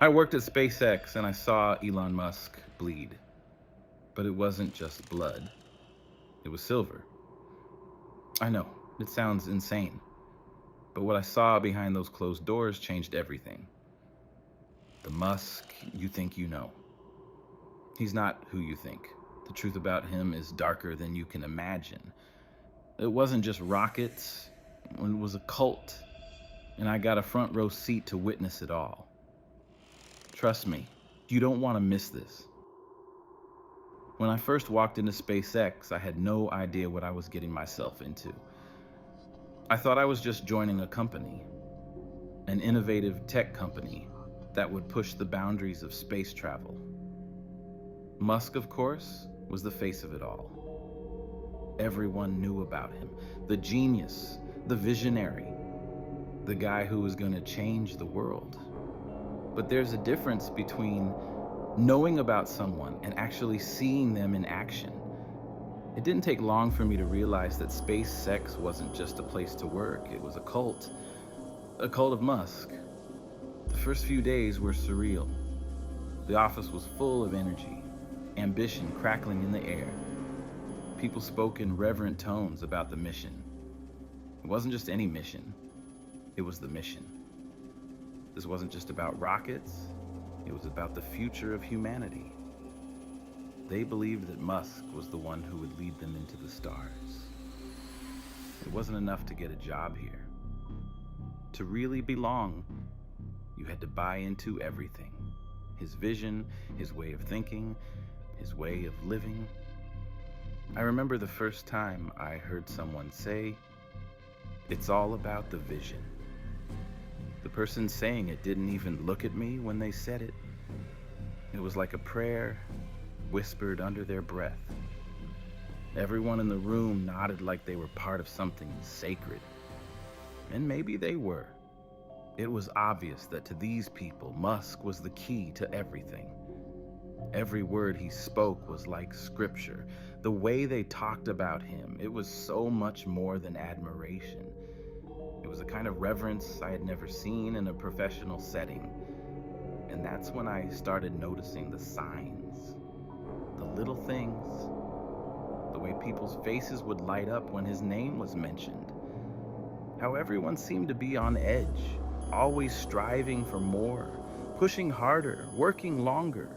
I worked at SpaceX and I saw Elon Musk bleed. But it wasn't just blood, it was silver. I know, it sounds insane. But what I saw behind those closed doors changed everything. The Musk you think you know. He's not who you think. The truth about him is darker than you can imagine. It wasn't just rockets, it was a cult. And I got a front row seat to witness it all. Trust me, you don't want to miss this. When I first walked into SpaceX, I had no idea what I was getting myself into. I thought I was just joining a company, an innovative tech company that would push the boundaries of space travel. Musk, of course, was the face of it all. Everyone knew about him, the genius, the visionary, the guy who was going to change the world. But there's a difference between knowing about someone and actually seeing them in action. It didn't take long for me to realize that SpaceX wasn't just a place to work, it was a cult of Musk. The first few days were surreal. The office was full of energy, ambition crackling in the air. People spoke in reverent tones about the mission. It wasn't just any mission, it was the mission. This wasn't just about rockets, it was about the future of humanity. They believed that Musk was the one who would lead them into the stars. It wasn't enough to get a job here. To really belong, you had to buy into everything. His vision, his way of thinking, his way of living. I remember the first time I heard someone say, "It's all about the vision." The person saying it didn't even look at me when they said it. It was like a prayer whispered under their breath. Everyone in the room nodded like they were part of something sacred. And maybe they were. It was obvious that to these people, Musk was the key to everything. Every word he spoke was like scripture. The way they talked about him, it was so much more than admiration. It was a kind of reverence I had never seen in a professional setting. And that's when I started noticing the signs, the little things, the way people's faces would light up when his name was mentioned, how everyone seemed to be on edge, always striving for more, pushing harder, working longer,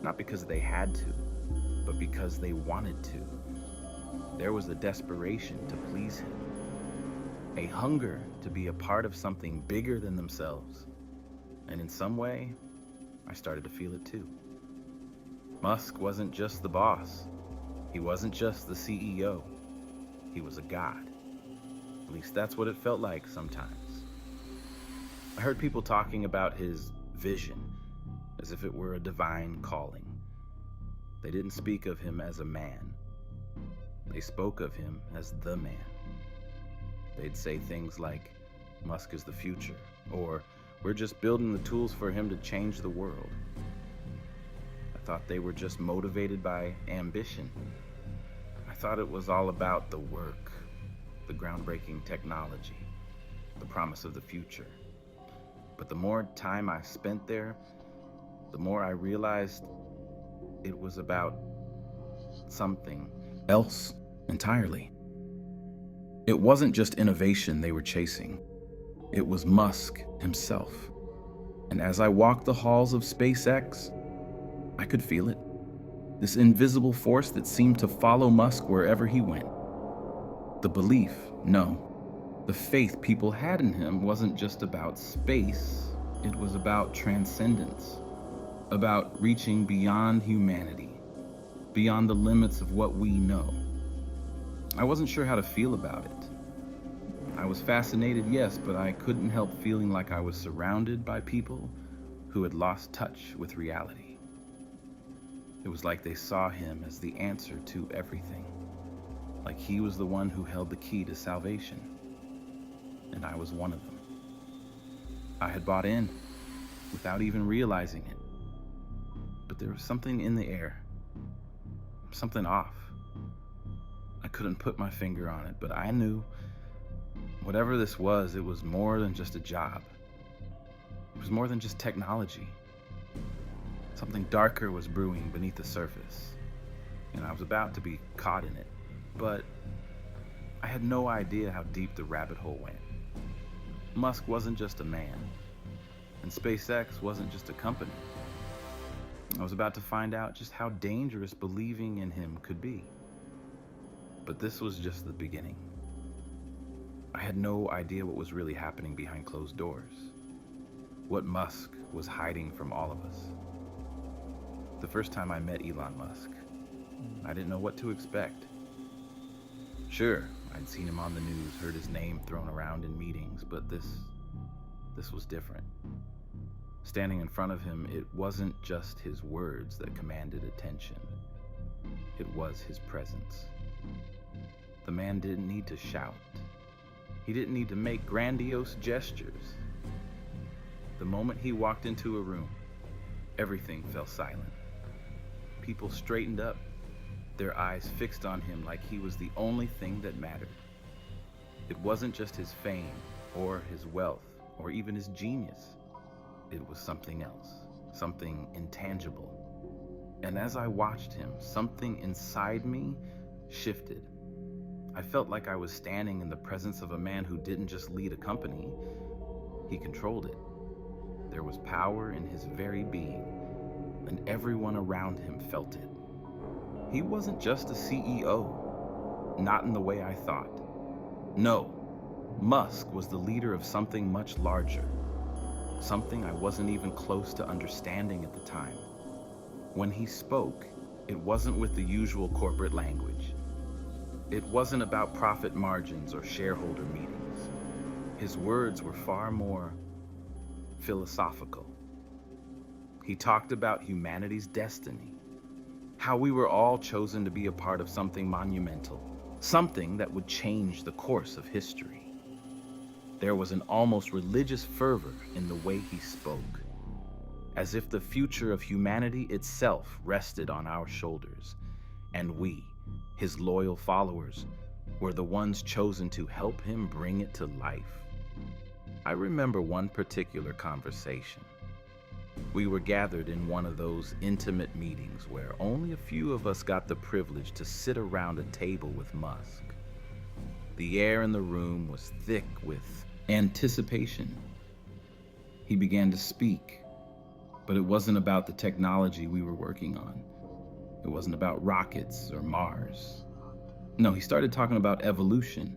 not because they had to, but because they wanted to. There was a desperation to please him, a hunger to be a part of something bigger than themselves. And in some way, I started to feel it too. Musk wasn't just the boss. He wasn't just the CEO. He was a god. At least that's what it felt like sometimes. I heard people talking about his vision as if it were a divine calling. They didn't speak of him as a man. They spoke of him as the man. They'd say things like, "Musk is the future," or "We're just building the tools for him to change the world." I thought they were just motivated by ambition. I thought it was all about the work, the groundbreaking technology, the promise of the future. But the more time I spent there, the more I realized it was about something else entirely. It wasn't just innovation they were chasing. It was Musk himself. And as I walked the halls of SpaceX, I could feel it. This invisible force that seemed to follow Musk wherever he went. The belief, no. The faith people had in him wasn't just about space. It was about transcendence, about reaching beyond humanity, beyond the limits of what we know. I wasn't sure how to feel about it. I was fascinated, yes, but I couldn't help feeling like I was surrounded by people who had lost touch with reality. It was like they saw him as the answer to everything, like he was the one who held the key to salvation, and I was one of them. I had bought in without even realizing it, but there was something in the air, something off. I couldn't put my finger on it, but I knew whatever this was, it was more than just a job. It was more than just technology. Something darker was brewing beneath the surface, and I was about to be caught in it. But I had no idea how deep the rabbit hole went. Musk wasn't just a man, and SpaceX wasn't just a company. I was about to find out just how dangerous believing in him could be. But this was just the beginning. I had no idea what was really happening behind closed doors, what Musk was hiding from all of us. The first time I met Elon Musk, I didn't know what to expect. Sure, I'd seen him on the news, heard his name thrown around in meetings, but this was different. Standing in front of him, it wasn't just his words that commanded attention. It was his presence. The man didn't need to shout. He didn't need to make grandiose gestures. The moment he walked into a room, everything fell silent. People straightened up, their eyes fixed on him like he was the only thing that mattered. It wasn't just his fame, or his wealth, or even his genius. It was something else, something intangible. And as I watched him, something inside me shifted. I felt like I was standing in the presence of a man who didn't just lead a company, he controlled it. There was power in his very being, and everyone around him felt it. He wasn't just a CEO, not in the way I thought. No, Musk was the leader of something much larger, something I wasn't even close to understanding at the time. When he spoke, it wasn't with the usual corporate language. It wasn't about profit margins or shareholder meetings. His words were far more philosophical. He talked about humanity's destiny, how we were all chosen to be a part of something monumental, something that would change the course of history. There was an almost religious fervor in the way he spoke, as if the future of humanity itself rested on our shoulders, and we, his loyal followers, were the ones chosen to help him bring it to life. I remember one particular conversation. We were gathered in one of those intimate meetings where only a few of us got the privilege to sit around a table with Musk. The air in the room was thick with anticipation. He began to speak, but it wasn't about the technology we were working on. It wasn't about rockets or Mars. No, he started talking about evolution,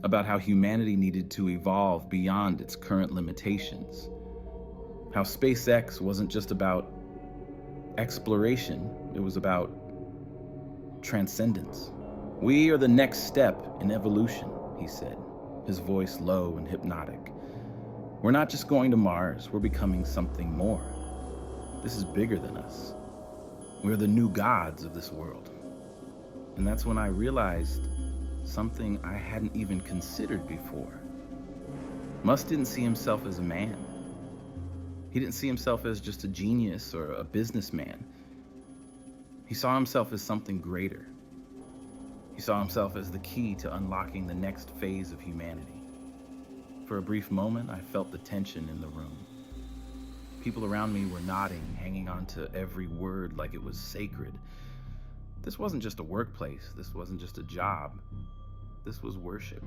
about how humanity needed to evolve beyond its current limitations. How SpaceX wasn't just about exploration, it was about transcendence. We are the next step in evolution, he said, his voice low and hypnotic. We're not just going to Mars, we're becoming something more. This is bigger than us. We're the new gods of this world. And that's when I realized something I hadn't even considered before. Musk didn't see himself as a man. He didn't see himself as just a genius or a businessman. He saw himself as something greater. He saw himself as the key to unlocking the next phase of humanity. For a brief moment, I felt the tension in the room. People around me were nodding, hanging on to every word like it was sacred. This wasn't just a workplace. This wasn't just a job. This was worship.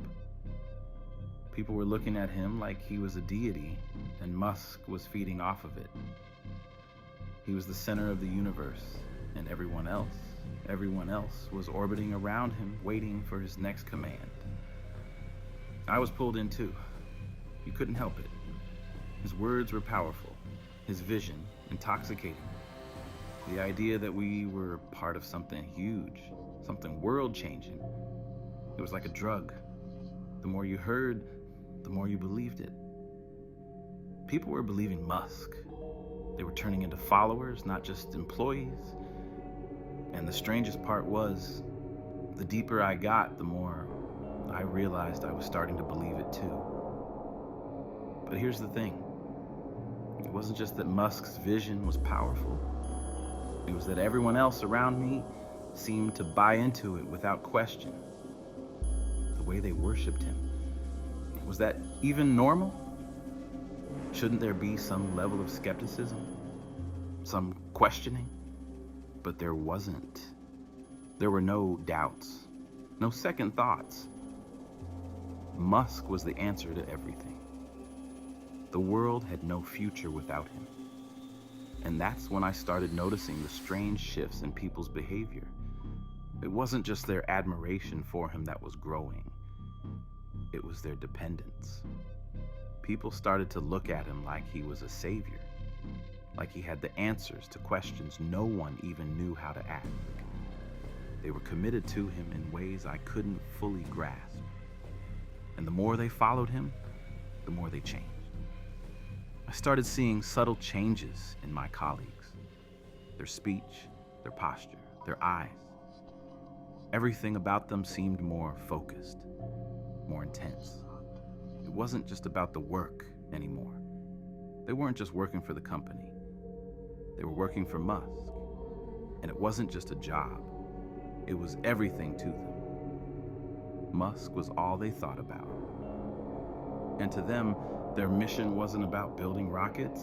People were looking at him like he was a deity, and Musk was feeding off of it. He was the center of the universe, and everyone else was orbiting around him, waiting for his next command. I was pulled in too. You couldn't help it. His words were powerful, his vision intoxicating. The idea that we were part of something huge, something world-changing. It was like a drug. The more you heard, the more you believed it. People were believing Musk. They were turning into followers, not just employees. And the strangest part was, the deeper I got, the more I realized I was starting to believe it too. But here's the thing. It wasn't just that Musk's vision was powerful. It was that everyone else around me seemed to buy into it without question. The way they worshipped him. Was that even normal? Shouldn't there be some level of skepticism? Some questioning? But there wasn't. There were no doubts, no second thoughts. Musk was the answer to everything. The world had no future without him. And that's when I started noticing the strange shifts in people's behavior. It wasn't just their admiration for him that was growing. It was their dependence. People started to look at him like he was a savior, like he had the answers to questions no one even knew how to ask. They were committed to him in ways I couldn't fully grasp. And the more they followed him, the more they changed. I started seeing subtle changes in my colleagues. Their speech, their posture, their eyes. Everything about them seemed more focused, more intense. It wasn't just about the work anymore. They weren't just working for the company. They were working for Musk. And it wasn't just a job. It was everything to them. Musk was all they thought about. And to them, their mission wasn't about building rockets.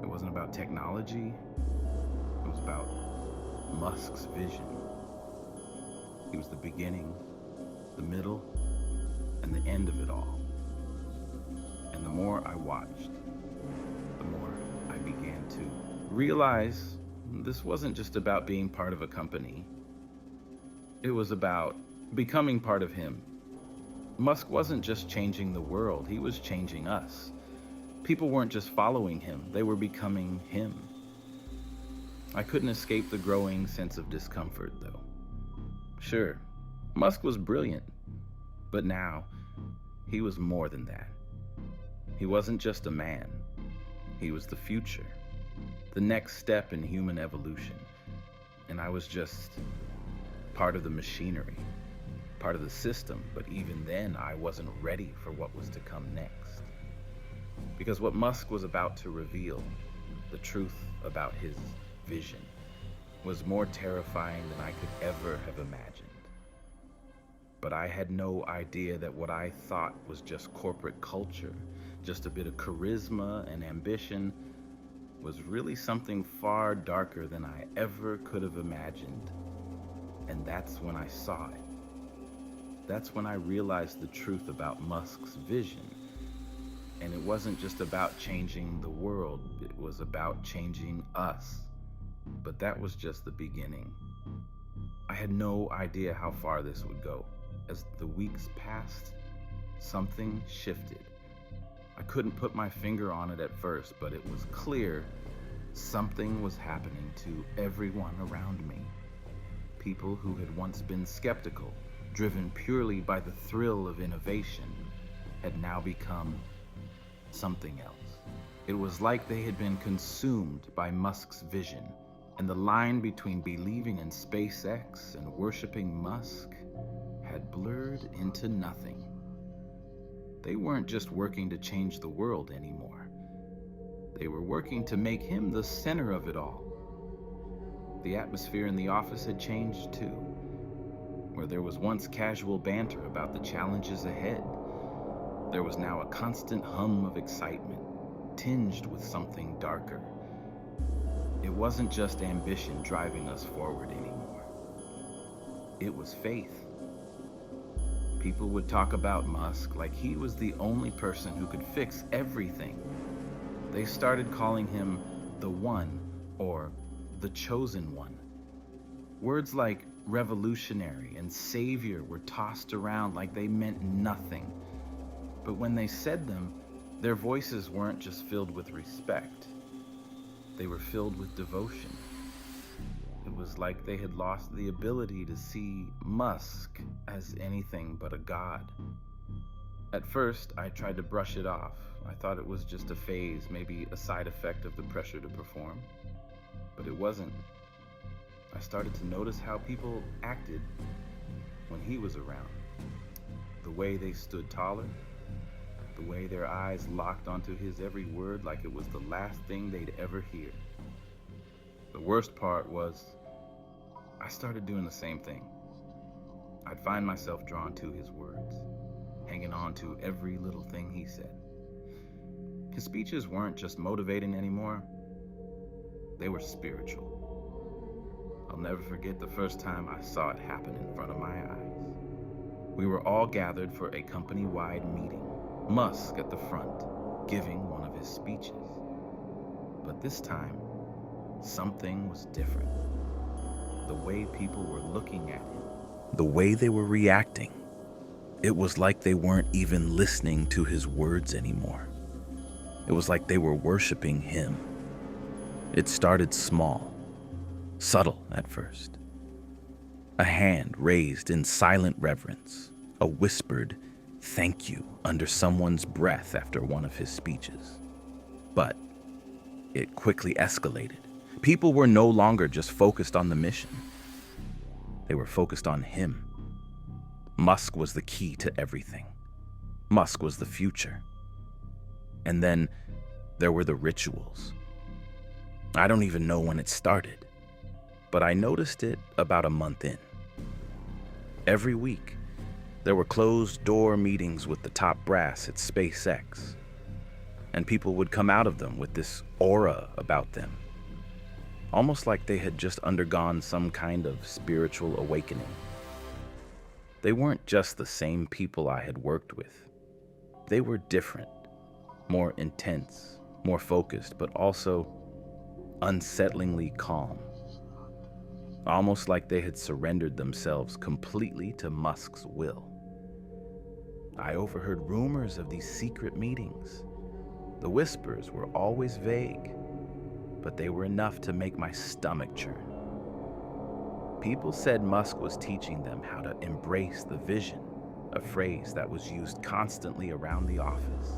It wasn't about technology. It was about Musk's vision. He was the beginning, the middle, and the end of it all. And the more I watched, the more I began to realize this wasn't just about being part of a company. It was about becoming part of him. Musk wasn't just changing the world, he was changing us. People weren't just following him, they were becoming him. I couldn't escape the growing sense of discomfort, though. Sure, Musk was brilliant, but now he was more than that. He wasn't just a man, he was the future, the next step in human evolution. And I was just part of the machinery, part of the system, but even then I wasn't ready for what was to come next. Because what Musk was about to reveal, the truth about his vision, was more terrifying than I could ever have imagined. But I had no idea that what I thought was just corporate culture, just a bit of charisma and ambition, was really something far darker than I ever could have imagined. And that's when I saw it. That's when I realized the truth about Musk's vision. And it wasn't just about changing the world, it was about changing us. But that was just the beginning. I had no idea how far this would go. As the weeks passed, something shifted. I couldn't put my finger on it at first, but it was clear something was happening to everyone around me. People who had once been skeptical, driven purely by the thrill of innovation, had now become something else. It was like they had been consumed by Musk's vision, and the line between believing in SpaceX and worshiping Musk had blurred into nothing. They weren't just working to change the world anymore. They were working to make him the center of it all. The atmosphere in the office had changed too. Where there was once casual banter about the challenges ahead, there was now a constant hum of excitement, tinged with something darker. It wasn't just ambition driving us forward anymore. It was faith. People would talk about Musk like he was the only person who could fix everything. They started calling him the One or the Chosen One. Words like revolutionary and savior were tossed around like they meant nothing. But when they said them, their voices weren't just filled with respect. They were filled with devotion. It was like they had lost the ability to see Musk as anything but a god. At first, I tried to brush it off. I thought it was just a phase, maybe a side effect of the pressure to perform. But it wasn't. I started to notice how people acted when he was around. The way they stood taller, the way their eyes locked onto his every word like it was the last thing they'd ever hear. The worst part was, I started doing the same thing. I'd find myself drawn to his words, hanging on to every little thing he said. His speeches weren't just motivating anymore, they were spiritual. I'll never forget the first time I saw it happen in front of my eyes. We were all gathered for a company-wide meeting, Musk at the front, giving one of his speeches. But this time, something was different. The way people were looking at him, the way they were reacting, it was like they weren't even listening to his words anymore. It was like they were worshiping him. It started small, subtle at first. A hand raised in silent reverence, a whispered thank you under someone's breath after one of his speeches. But it quickly escalated. People were no longer just focused on the mission. They were focused on him. Musk was the key to everything. Musk was the future. And then there were the rituals. I don't even know when it started, but I noticed it about a month in. Every week, there were closed-door meetings with the top brass at SpaceX, and people would come out of them with this aura about them, almost like they had just undergone some kind of spiritual awakening. They weren't just the same people I had worked with. They were different, more intense, more focused, but also unsettlingly calm. Almost like they had surrendered themselves completely to Musk's will. I overheard rumors of these secret meetings. The whispers were always vague, but they were enough to make my stomach churn. People said Musk was teaching them how to embrace the vision, a phrase that was used constantly around the office.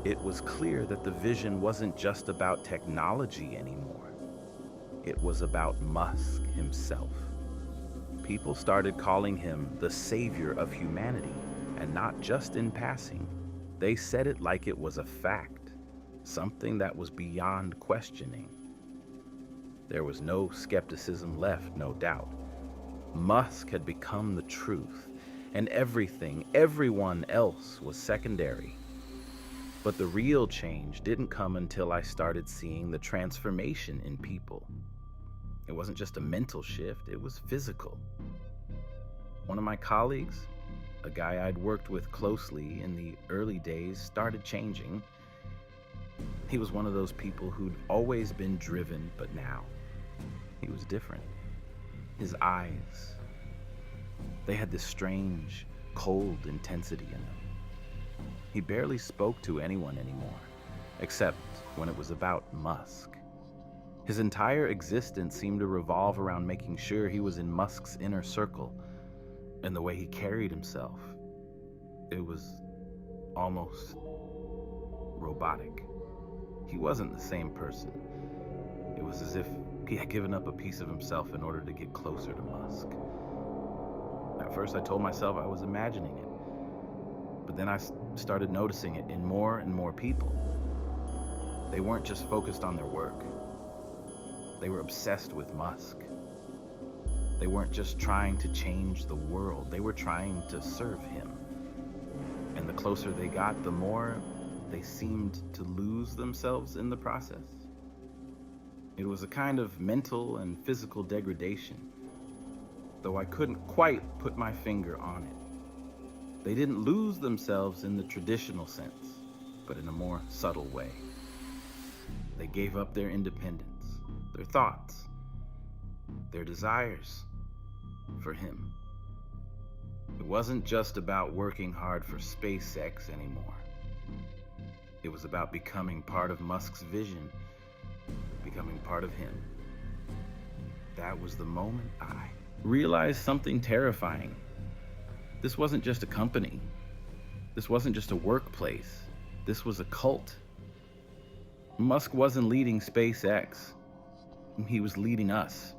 It was clear that the vision wasn't just about technology anymore. It was about Musk himself. People started calling him the savior of humanity, and not just in passing. They said it like it was a fact, something that was beyond questioning. There was no skepticism left, no doubt. Musk had become the truth, and everyone else was secondary. But the real change didn't come until I started seeing the transformation in people. It wasn't just a mental shift, it was physical. One of my colleagues, a guy I'd worked with closely in the early days, started changing. He was one of those people who'd always been driven, but now he was different. His eyes, they had this strange, cold intensity in them. He barely spoke to anyone anymore, except when it was about Musk. His entire existence seemed to revolve around making sure he was in Musk's inner circle, and the way he carried himself, it was almost robotic. He wasn't the same person. It was as if he had given up a piece of himself in order to get closer to Musk. At first I told myself I was imagining it, but then I started noticing it in more and more people. They weren't just focused on their work. They were obsessed with Musk. They weren't just trying to change the world, they were trying to serve him. And the closer they got, the more they seemed to lose themselves in the process. It was a kind of mental and physical degradation, though I couldn't quite put my finger on it. They didn't lose themselves in the traditional sense, but in a more subtle way. They gave up their independence, their thoughts, their desires for him. It wasn't just about working hard for SpaceX anymore. It was about becoming part of Musk's vision, becoming part of him. That was the moment I realized something terrifying. This wasn't just a company. This wasn't just a workplace. This was a cult. Musk wasn't leading SpaceX. He was leading us.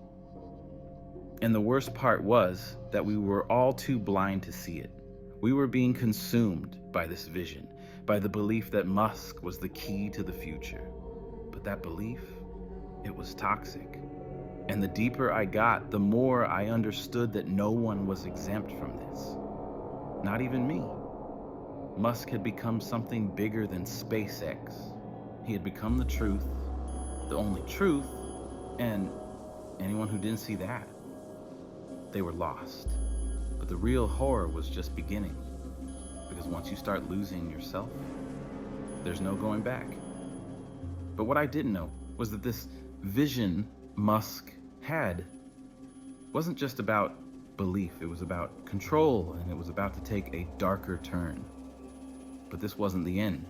And the worst part was that we were all too blind to see it. We were being consumed by this vision, by the belief that Musk was the key to the future. But that belief, it was toxic. And the deeper I got, the more I understood that no one was exempt from this. Not even me. Musk had become something bigger than SpaceX. He had become the truth, the only truth, and anyone who didn't see that, they were lost. But the real horror was just beginning, because once you start losing yourself, there's no going back. But what I didn't know was that this vision Musk had wasn't just about belief, it was about control, and it was about to take a darker turn. But this wasn't the end.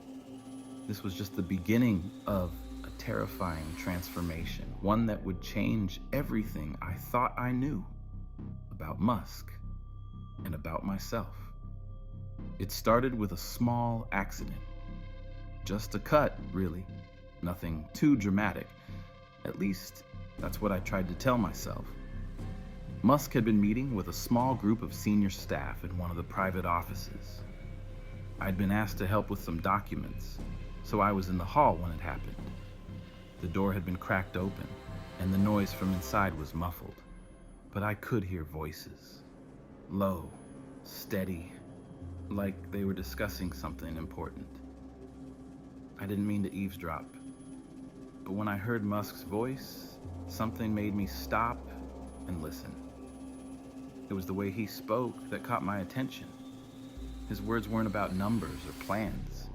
This was just the beginning of a terrifying transformation, one that would change everything I thought I knew about Musk and about myself. It started with a small accident. Just a cut, really. Nothing too dramatic. At least, that's what I tried to tell myself. Musk had been meeting with a small group of senior staff in one of the private offices. I'd been asked to help with some documents, so I was in the hall when it happened. The door had been cracked open, and the noise from inside was muffled. But I could hear voices. Low, steady, like they were discussing something important. I didn't mean to eavesdrop, but when I heard Musk's voice, something made me stop and listen. It was the way he spoke that caught my attention. His words weren't about numbers or plans.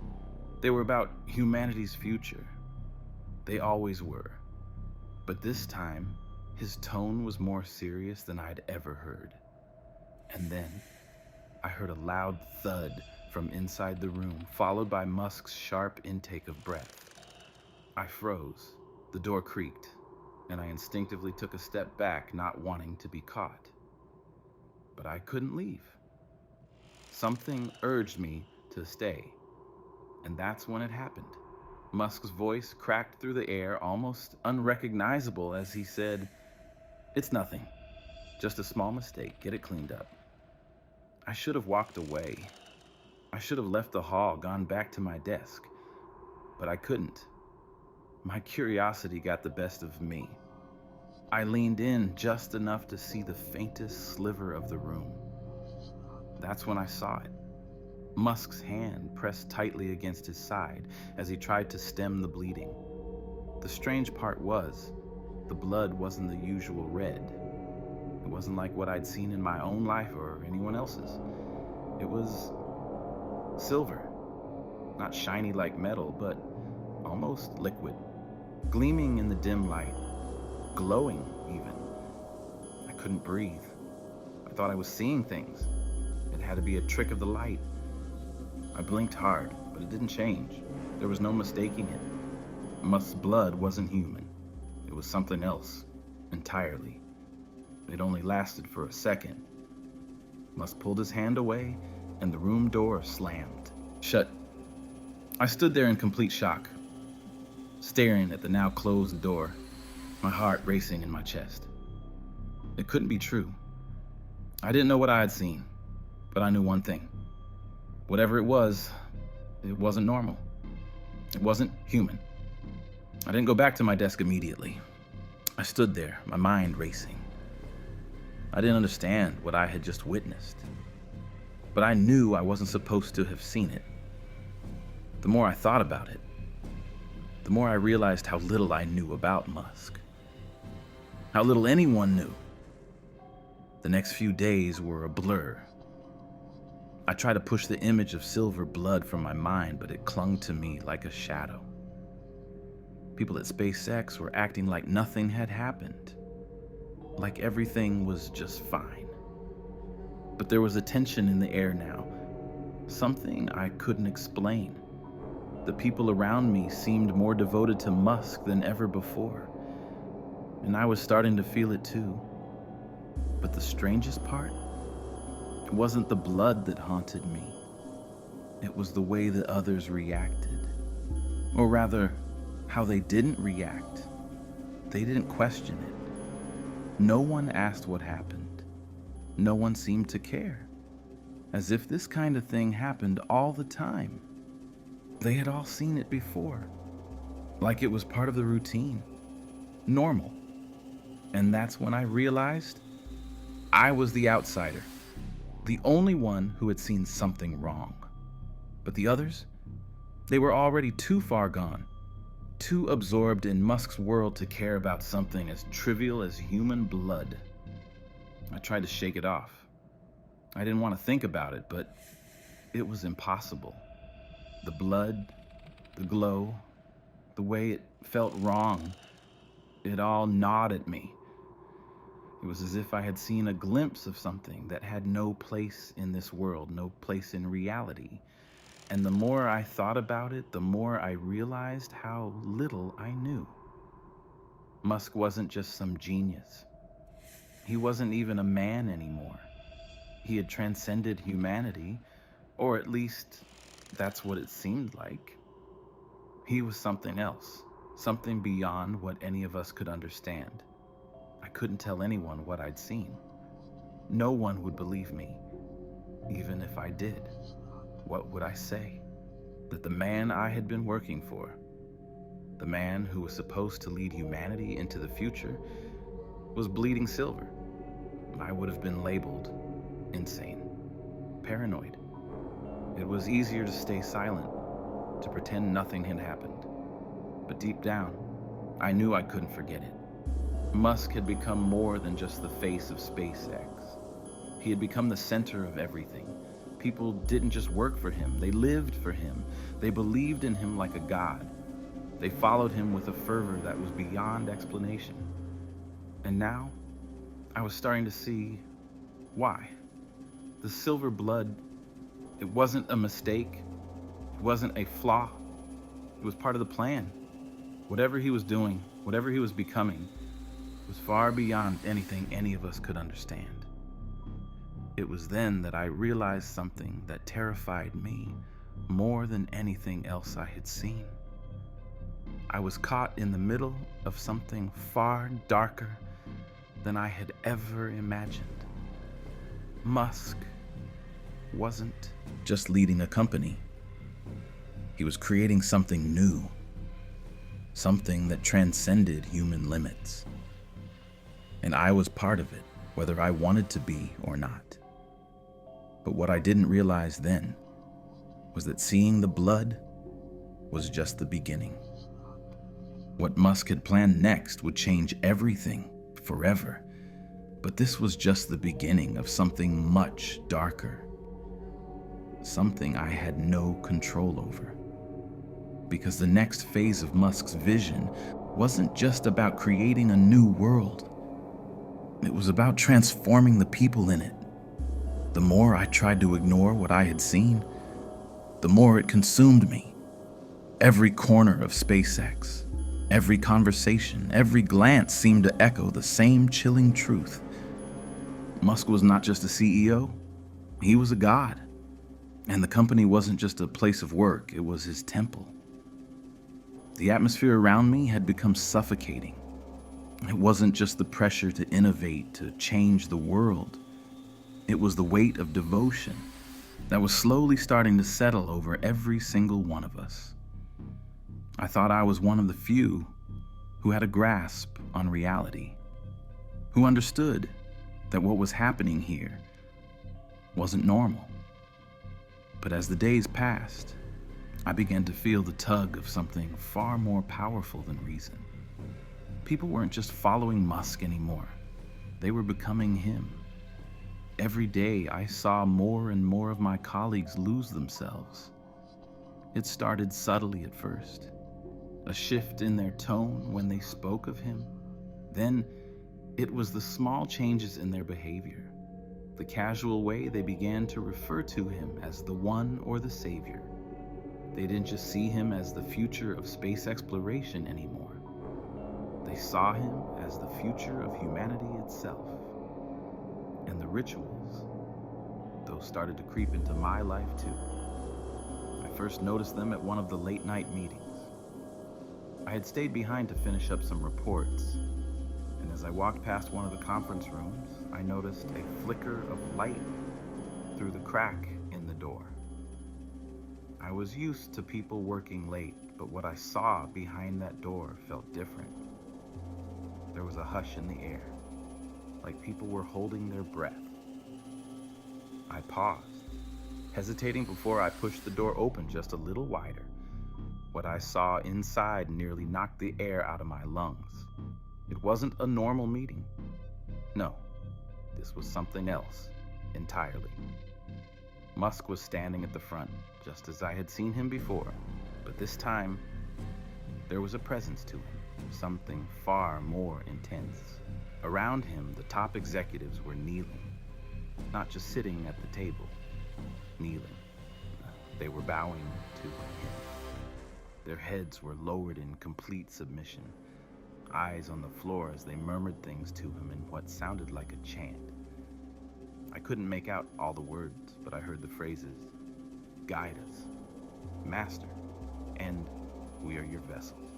They were about humanity's future. They always were. But this time, his tone was more serious than I'd ever heard. And then, I heard a loud thud from inside the room, followed by Musk's sharp intake of breath. I froze, the door creaked, and I instinctively took a step back, not wanting to be caught. But I couldn't leave. Something urged me to stay, and that's when it happened. Musk's voice cracked through the air, almost unrecognizable, as he said, "It's nothing. Just a small mistake. Get it cleaned up." I should have walked away. I should have left the hall, gone back to my desk. But I couldn't. My curiosity got the best of me. I leaned in just enough to see the faintest sliver of the room. That's when I saw it. Musk's hand pressed tightly against his side as he tried to stem the bleeding. The strange part was, the blood wasn't the usual red. It wasn't like what I'd seen in my own life or anyone else's. It was silver. Not shiny like metal, but almost liquid. Gleaming in the dim light. Glowing, even. I couldn't breathe. I thought I was seeing things. It had to be a trick of the light. I blinked hard, but it didn't change. There was no mistaking it. Musk's blood wasn't human. It was something else, entirely. It only lasted for a second. Musk pulled his hand away, and the room door slammed shut. I stood there in complete shock, staring at the now closed door, my heart racing in my chest. It couldn't be true. I didn't know what I had seen, but I knew one thing. Whatever it wasn't normal. It wasn't human. I didn't go back to my desk immediately. I stood there, my mind racing. I didn't understand what I had just witnessed, but I knew I wasn't supposed to have seen it. The more I thought about it, the more I realized how little I knew about Musk. How little anyone knew. The next few days were a blur. I tried to push the image of silver blood from my mind, but it clung to me like a shadow. People at SpaceX were acting like nothing had happened, like everything was just fine. But there was a tension in the air now, something I couldn't explain. The people around me seemed more devoted to Musk than ever before, and I was starting to feel it too. But the strangest part, it wasn't the blood that haunted me. It was the way that others reacted. Or rather, how they didn't react. They didn't question it. No one asked what happened. No one seemed to care. As if this kind of thing happened all the time. They had all seen it before. Like it was part of the routine. Normal. And that's when I realized I was the outsider. The only one who had seen something wrong. But the others, they were already too far gone, too absorbed in Musk's world to care about something as trivial as human blood. I tried to shake it off. I didn't want to think about it, but it was impossible. The blood, the glow, the way it felt wrong, it all gnawed at me. It was as if I had seen a glimpse of something that had no place in this world, no place in reality. And the more I thought about it, the more I realized how little I knew. Musk wasn't just some genius. He wasn't even a man anymore. He had transcended humanity, or at least that's what it seemed like. He was something else, something beyond what any of us could understand. I couldn't tell anyone what I'd seen. No one would believe me, even if I did. What would I say? That the man I had been working for, the man who was supposed to lead humanity into the future, was bleeding silver. I would have been labeled insane, paranoid. It was easier to stay silent, to pretend nothing had happened. But deep down, I knew I couldn't forget it. Musk had become more than just the face of SpaceX. He had become the center of everything. People didn't just work for him, they lived for him. They believed in him like a god. They followed him with a fervor that was beyond explanation. And now, I was starting to see why. The silver blood, it wasn't a mistake. It wasn't a flaw. It was part of the plan. Whatever he was doing, whatever he was becoming, was far beyond anything any of us could understand. It was then that I realized something that terrified me more than anything else I had seen. I was caught in the middle of something far darker than I had ever imagined. Musk wasn't just leading a company. He was creating something new, something that transcended human limits. And I was part of it, whether I wanted to be or not. But what I didn't realize then was that seeing the blood was just the beginning. What Musk had planned next would change everything forever. But this was just the beginning of something much darker. Something I had no control over. Because the next phase of Musk's vision wasn't just about creating a new world. It was about transforming the people in it. The more I tried to ignore what I had seen, the more it consumed me. Every corner of SpaceX, every conversation, every glance seemed to echo the same chilling truth. Musk was not just a CEO, he was a god. And the company wasn't just a place of work, it was his temple. The atmosphere around me had become suffocating. It wasn't just the pressure to innovate, to change the world. It was the weight of devotion that was slowly starting to settle over every single one of us. I thought I was one of the few who had a grasp on reality, who understood that what was happening here wasn't normal. But as the days passed, I began to feel the tug of something far more powerful than reason. People weren't just following Musk anymore. They were becoming him. Every day, I saw more and more of my colleagues lose themselves. It started subtly at first, a shift in their tone when they spoke of him. Then, it was the small changes in their behavior, the casual way they began to refer to him as the one or the savior. They didn't just see him as the future of space exploration anymore. They saw him as the future of humanity itself. And the rituals, those started to creep into my life too. I first noticed them at one of the late night meetings. I had stayed behind to finish up some reports, and as I walked past one of the conference rooms, I noticed a flicker of light through the crack in the door. I was used to people working late, but what I saw behind that door felt different. There was a hush in the air, like people were holding their breath. I paused, hesitating before I pushed the door open just a little wider. What I saw inside nearly knocked the air out of my lungs. It wasn't a normal meeting. No, this was something else entirely. Musk was standing at the front, just as I had seen him before, but this time, there was a presence to him, something far more intense. Around him, the top executives were kneeling, not just sitting at the table, kneeling. They were bowing to him. Their heads were lowered in complete submission, eyes on the floor as they murmured things to him in what sounded like a chant. I couldn't make out all the words, but I heard the phrases, "Guide us," "Master," and "We are your vessels."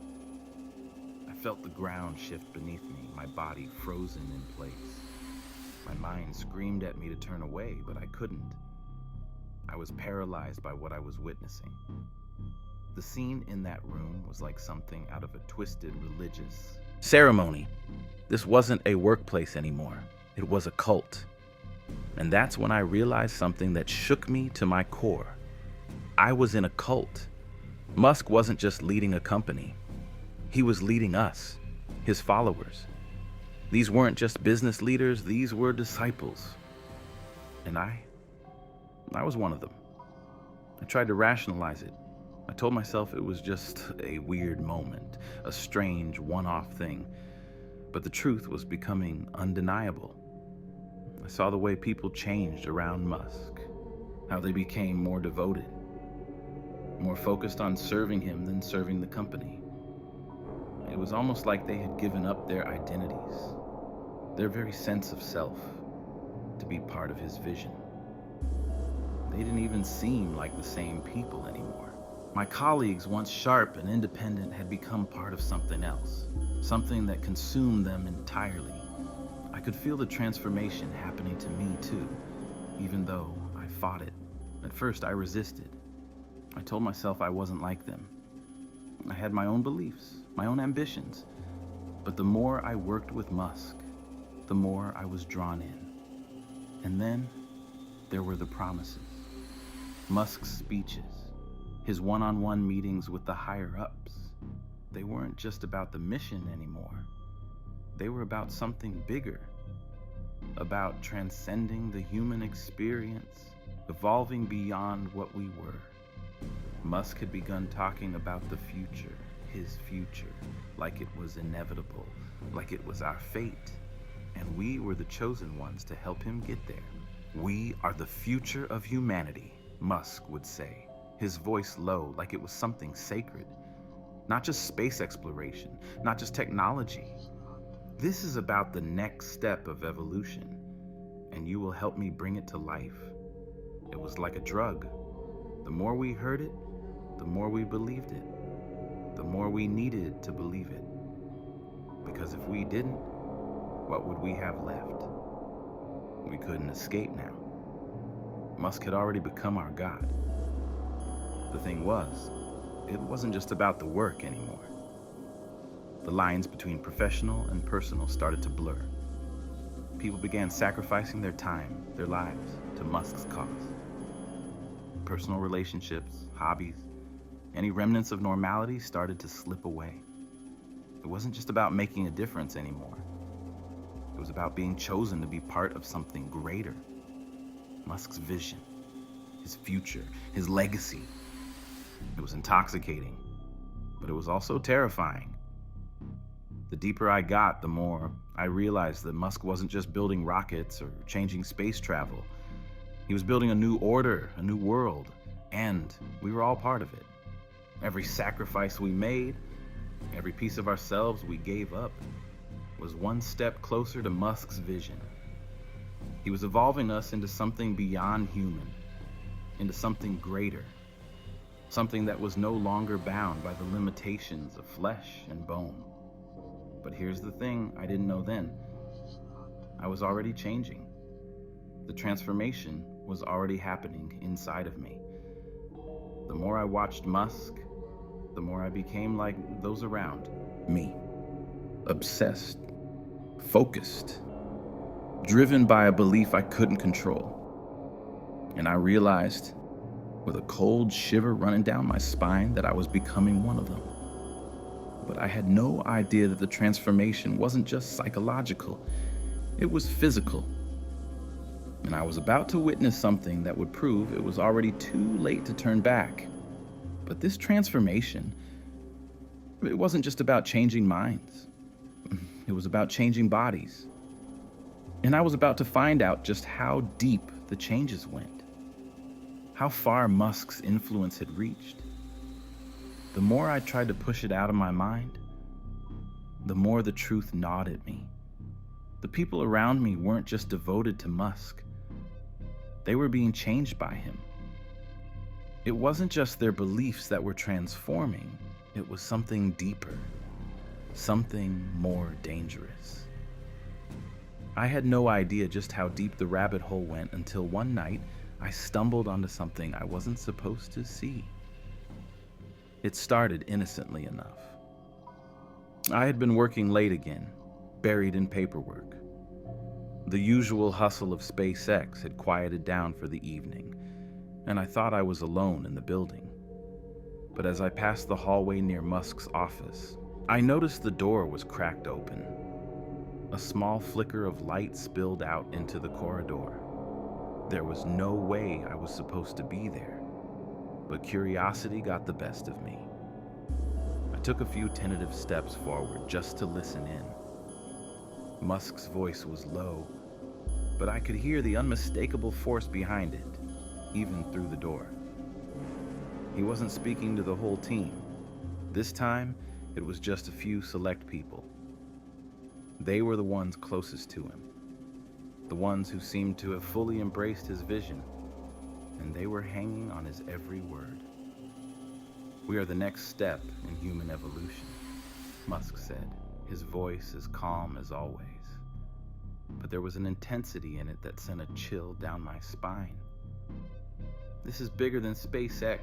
I felt the ground shift beneath me, my body frozen in place. My mind screamed at me to turn away, but I couldn't. I was paralyzed by what I was witnessing. The scene in that room was like something out of a twisted religious ceremony. This wasn't a workplace anymore. It was a cult. And that's when I realized something that shook me to my core. I was in a cult. Musk wasn't just leading a company. He was leading us, his followers. These weren't just business leaders, these were disciples. And I was one of them. I tried to rationalize it. I told myself it was just a weird moment, a strange one-off thing. But the truth was becoming undeniable. I saw the way people changed around Musk, how they became more devoted, more focused on serving him than serving the company. It was almost like they had given up their identities, their very sense of self, to be part of his vision. They didn't even seem like the same people anymore. My colleagues, once sharp and independent, had become part of something else, something that consumed them entirely. I could feel the transformation happening to me too, even though I fought it. At first, I resisted. I told myself I wasn't like them. I had my own beliefs, my own ambitions. But the more I worked with Musk, the more I was drawn in. And then there were the promises. Musk's speeches, his one-on-one meetings with the higher-ups. They weren't just about the mission anymore. They were about something bigger, about transcending the human experience, evolving beyond what we were. Musk had begun talking about the future, his future, like it was inevitable, like it was our fate. And we were the chosen ones to help him get there. "We are the future of humanity," Musk would say, his voice low, like it was something sacred. Not just space exploration, not just technology. "This is about the next step of evolution, and you will help me bring it to life." It was like a drug. The more we heard it, the more we believed it, the more we needed to believe it. Because if we didn't, what would we have left? We couldn't escape now. Musk had already become our God. The thing was, it wasn't just about the work anymore. The lines between professional and personal started to blur. People began sacrificing their time, their lives, to Musk's cause. Personal relationships, hobbies, any remnants of normality started to slip away. It wasn't just about making a difference anymore. It was about being chosen to be part of something greater. Musk's vision, his future, his legacy. It was intoxicating, but it was also terrifying. The deeper I got, the more I realized that Musk wasn't just building rockets or changing space travel. He was building a new order, a new world, and we were all part of it. Every sacrifice we made, every piece of ourselves we gave up, was one step closer to Musk's vision. He was evolving us into something beyond human, into something greater, something that was no longer bound by the limitations of flesh and bone. But here's the thing I didn't know then. I was already changing. The transformation was already happening inside of me. The more I watched Musk, the more I became like those around me. Obsessed, focused, driven by a belief I couldn't control. And I realized with a cold shiver running down my spine that I was becoming one of them. But I had no idea that the transformation wasn't just psychological, it was physical. And I was about to witness something that would prove it was already too late to turn back. But this transformation, it wasn't just about changing minds. It was about changing bodies. And I was about to find out just how deep the changes went, how far Musk's influence had reached. The more I tried to push it out of my mind, the more the truth gnawed at me. The people around me weren't just devoted to Musk. They were being changed by him. It wasn't just their beliefs that were transforming, it was something deeper, something more dangerous. I had no idea just how deep the rabbit hole went until one night I stumbled onto something I wasn't supposed to see. It started innocently enough. I had been working late again, buried in paperwork. The usual hustle of SpaceX had quieted down for the evening, and I thought I was alone in the building. But as I passed the hallway near Musk's office, I noticed the door was cracked open. A small flicker of light spilled out into the corridor. There was no way I was supposed to be there, but curiosity got the best of me. I took a few tentative steps forward just to listen in. Musk's voice was low, but I could hear the unmistakable force behind it, even through the door. He wasn't speaking to the whole team. This time, it was just a few select people. They were the ones closest to him, the ones who seemed to have fully embraced his vision, and they were hanging on his every word. "We are the next step in human evolution," Musk said, his voice as calm as always. But there was an intensity in it that sent a chill down my spine. "This is bigger than SpaceX.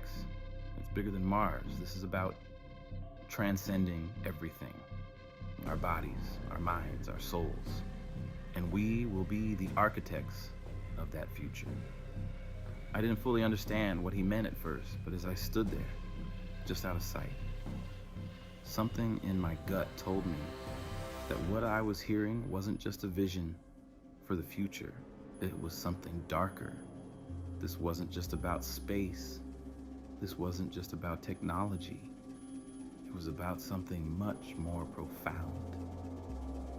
It's bigger than Mars. This is about transcending everything. Our bodies, our minds, our souls. And we will be the architects of that future." I didn't fully understand what he meant at first, but as I stood there, just out of sight, something in my gut told me that what I was hearing wasn't just a vision for the future. It was something darker. This wasn't just about space. This wasn't just about technology. It was about something much more profound.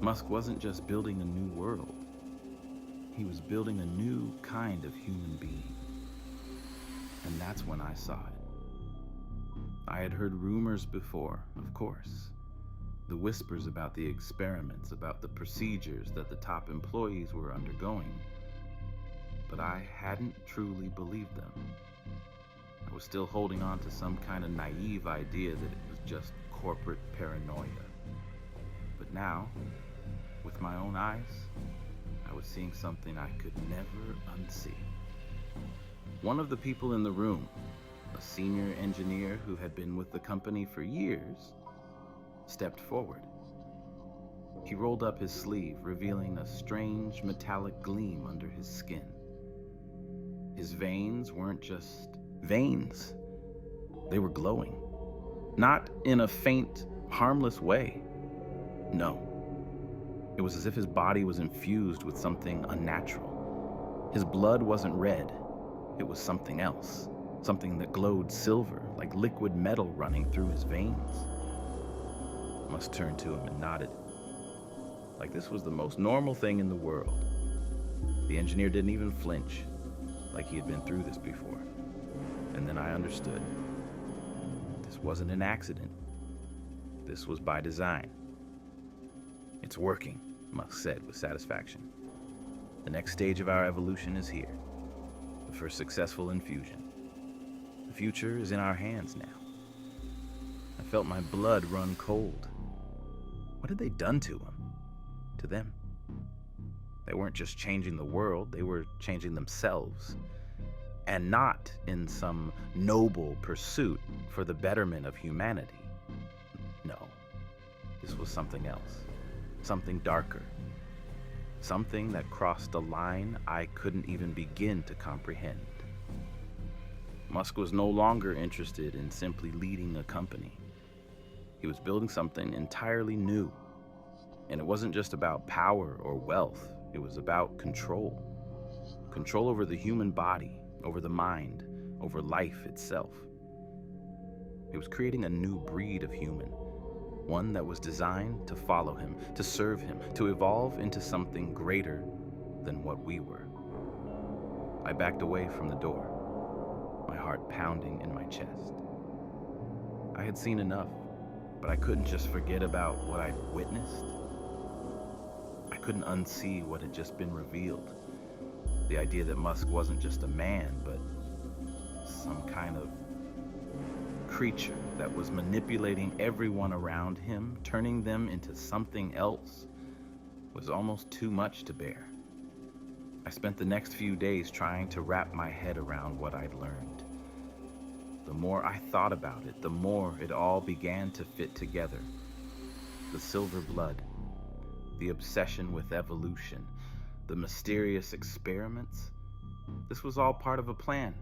Musk wasn't just building a new world. He was building a new kind of human being. And that's when I saw it. I had heard rumors before, of course. The whispers about the experiments, about the procedures that the top employees were undergoing. But I hadn't truly believed them. I was still holding on to some kind of naive idea that it was just corporate paranoia. But now, with my own eyes, I was seeing something I could never unsee. One of the people in the room, a senior engineer who had been with the company for years, stepped forward. He rolled up his sleeve, revealing a strange metallic gleam under his skin. His veins weren't just veins. They were glowing. Not in a faint, harmless way. No. It was as if his body was infused with something unnatural. His blood wasn't red. It was something else. Something that glowed silver, like liquid metal running through his veins. Musk turned to him and nodded, like this was the most normal thing in the world. The engineer didn't even flinch, like he had been through this before. And then I understood. This wasn't an accident. This was by design. "It's working," Musk said with satisfaction. "The next stage of our evolution is here. The first successful infusion. The future is in our hands now." I felt my blood run cold. What had they done to him? To them? They weren't just changing the world, they were changing themselves. And not in some noble pursuit for the betterment of humanity. No, this was something else. Something darker. Something that crossed a line I couldn't even begin to comprehend. Musk was no longer interested in simply leading a company. He was building something entirely new. And it wasn't just about power or wealth. It was about control. Control over the human body, over the mind, over life itself. He was creating a new breed of human, one that was designed to follow him, to serve him, to evolve into something greater than what we were. I backed away from the door, my heart pounding in my chest. I had seen enough, but I couldn't just forget about what I'd witnessed. I couldn't unsee what had just been revealed. The idea that Musk wasn't just a man, but some kind of creature that was manipulating everyone around him, turning them into something else, was almost too much to bear. I spent the next few days trying to wrap my head around what I'd learned. The more I thought about it, the more it all began to fit together. The silver blood, the obsession with evolution, the mysterious experiments. This was all part of a plan.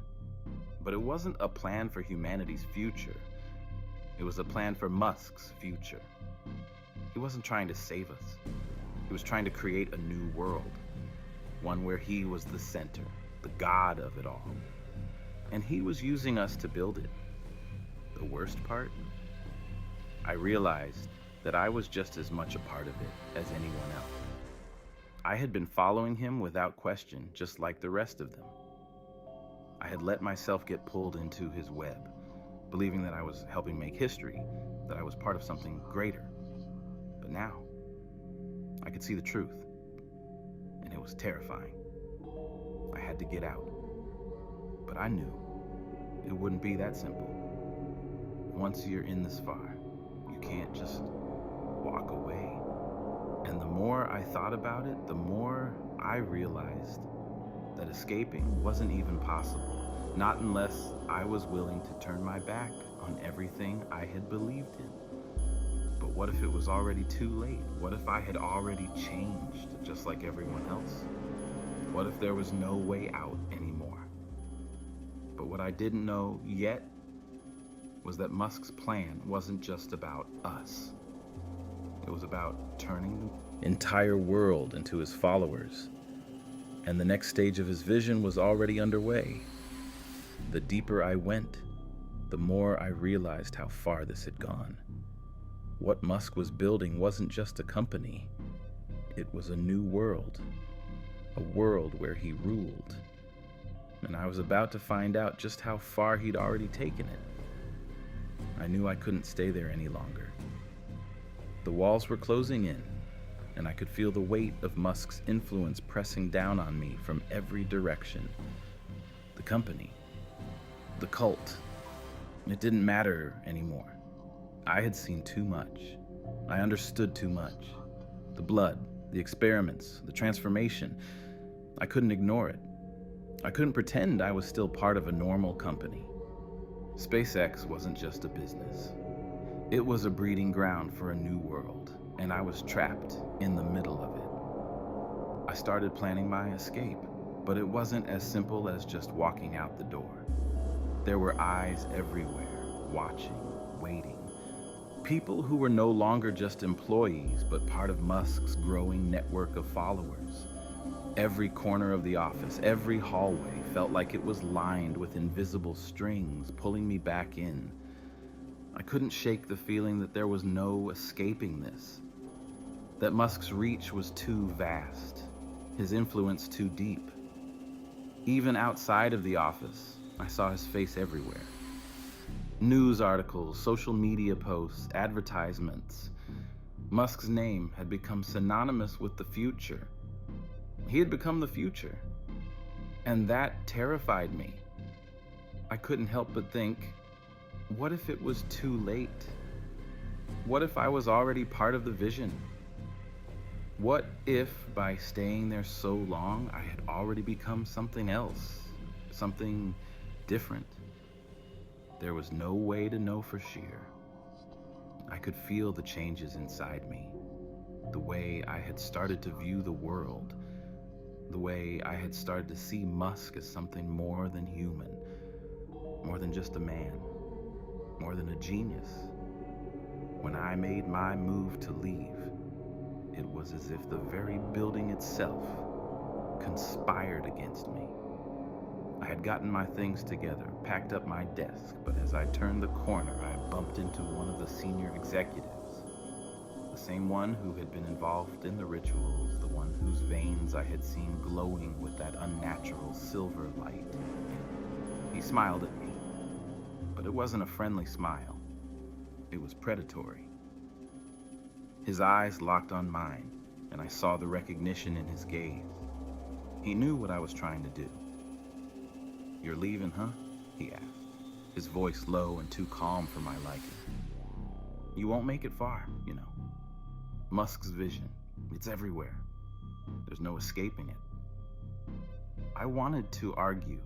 But it wasn't a plan for humanity's future. It was a plan for Musk's future. He wasn't trying to save us. He was trying to create a new world, one where he was the center, the god of it all. And he was using us to build it. The worst part? I realized that I was just as much a part of it as anyone else. I had been following him without question, just like the rest of them. I had let myself get pulled into his web, believing that I was helping make history, that I was part of something greater. But now, I could see the truth, and it was terrifying. I had to get out. But I knew it wouldn't be that simple. Once you're in this far, you can't just walk away. And the more I thought about it, the more I realized that escaping wasn't even possible, not unless I was willing to turn my back on everything I had believed in. But what if it was already too late? What if I had already changed, just like everyone else? What if there was no way out anymore? But what I didn't know yet was that Musk's plan wasn't just about us. It was about turning the entire world into his followers. And the next stage of his vision was already underway. The deeper I went, the more I realized how far this had gone. What Musk was building wasn't just a company. It was a new world. A world where he ruled. And I was about to find out just how far he'd already taken it. I knew I couldn't stay there any longer. The walls were closing in, and I could feel the weight of Musk's influence pressing down on me from every direction. The company, the cult, it didn't matter anymore. I had seen too much. I understood too much. The blood, the experiments, the transformation. I couldn't ignore it. I couldn't pretend I was still part of a normal company. SpaceX wasn't just a business. It was a breeding ground for a new world, and I was trapped in the middle of it. I started planning my escape, but it wasn't as simple as just walking out the door. There were eyes everywhere, watching, waiting. People who were no longer just employees, but part of Musk's growing network of followers. Every corner of the office, every hallway felt like it was lined with invisible strings pulling me back in. I couldn't shake the feeling that there was no escaping this. That Musk's reach was too vast, his influence too deep. Even outside of the office, I saw his face everywhere. News articles, social media posts, advertisements. Musk's name had become synonymous with the future. He had become the future. And that terrified me. I couldn't help but think, what if it was too late? What if I was already part of the vision? What if, by staying there so long, I had already become something else, something different? There was no way to know for sure. I could feel the changes inside me, the way I had started to view the world, the way I had started to see Musk as something more than human, more than just a man, more than a genius. When I made my move to leave, it was as if the very building itself conspired against me. I had gotten my things together, packed up my desk, but as I turned the corner, I bumped into one of the senior executives. The same one who had been involved in the rituals, the one whose veins I had seen glowing with that unnatural silver light. He smiled at me, but it wasn't a friendly smile. It was predatory. His eyes locked on mine, and I saw the recognition in his gaze. He knew what I was trying to do. "You're leaving, huh?" he asked, his voice low and too calm for my liking. "You won't make it far, you know. Musk's vision, it's everywhere. There's no escaping it." I wanted to argue.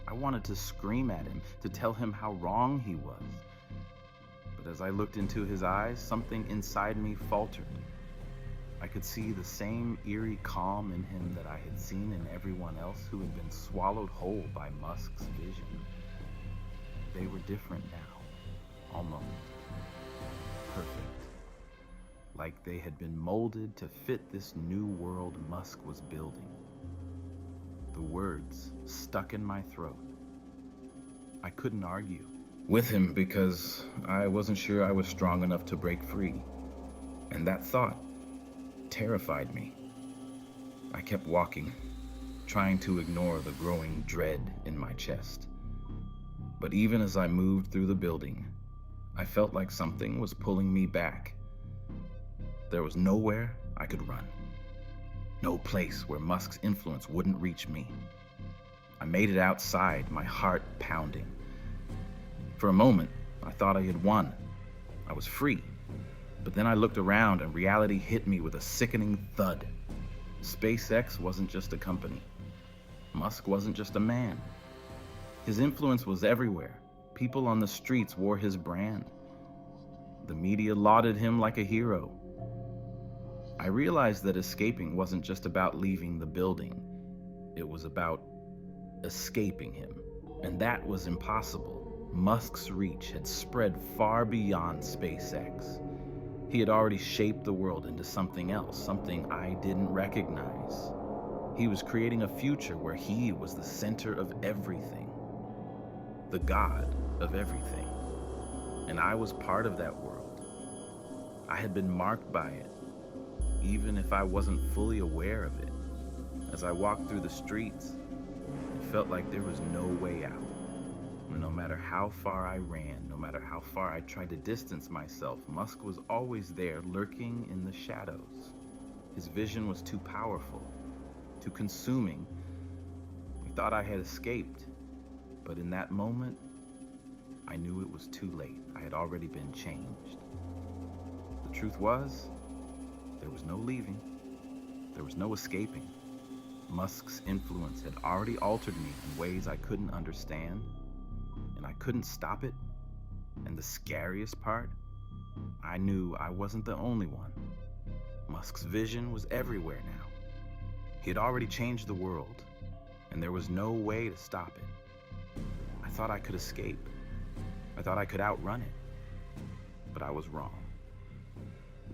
I wanted to scream at him, to tell him how wrong he was. But as I looked into his eyes, something inside me faltered. I could see the same eerie calm in him that I had seen in everyone else who had been swallowed whole by Musk's vision. They were different now, almost perfect. Like they had been molded to fit this new world Musk was building. The words stuck in my throat. I couldn't argue with him because I wasn't sure I was strong enough to break free. And that thought terrified me. I kept walking, trying to ignore the growing dread in my chest. But even as I moved through the building, I felt like something was pulling me back. There was nowhere I could run. No place where Musk's influence wouldn't reach me. I made it outside, my heart pounding. For a moment, I thought I had won. I was free. But then I looked around and reality hit me with a sickening thud. SpaceX wasn't just a company. Musk wasn't just a man. His influence was everywhere. People on the streets wore his brand. The media lauded him like a hero. I realized that escaping wasn't just about leaving the building. It was about escaping him. And that was impossible. Musk's reach had spread far beyond SpaceX. He had already shaped the world into something else, something I didn't recognize. He was creating a future where he was the center of everything, the god of everything. And I was part of that world. I had been marked by it, even if I wasn't fully aware of it. As I walked through the streets, it felt like there was no way out. No matter how far I ran, no matter how far I tried to distance myself, Musk was always there, lurking in the shadows. His vision was too powerful, too consuming. I thought I had escaped, but in that moment, I knew it was too late. I had already been changed. The truth was, there was no leaving. There was no escaping. Musk's influence had already altered me in ways I couldn't understand, and I couldn't stop it. And the scariest part, I knew I wasn't the only one. Musk's vision was everywhere now. He had already changed the world, and there was no way to stop it. I thought I could escape. I thought I could outrun it. But I was wrong.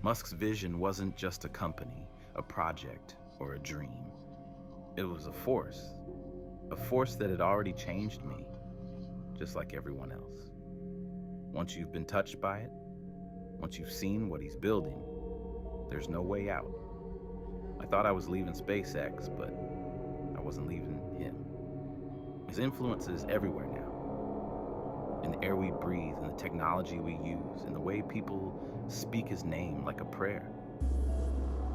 Musk's vision wasn't just a company, a project, or a dream. It was a force that had already changed me, just like everyone else. Once you've been touched by it, once you've seen what he's building, there's no way out. I thought I was leaving SpaceX, but I wasn't leaving him. His influence is everywhere now. In the air we breathe, in the technology we use, in the way people speak his name like a prayer.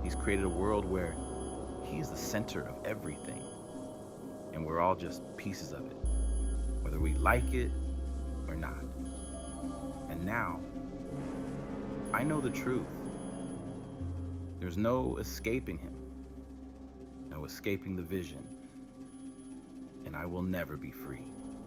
He's created a world where he is the center of everything, and we're all just pieces of it, whether we like it or not. And now, I know the truth. There's no escaping him, no escaping the vision, and I will never be free.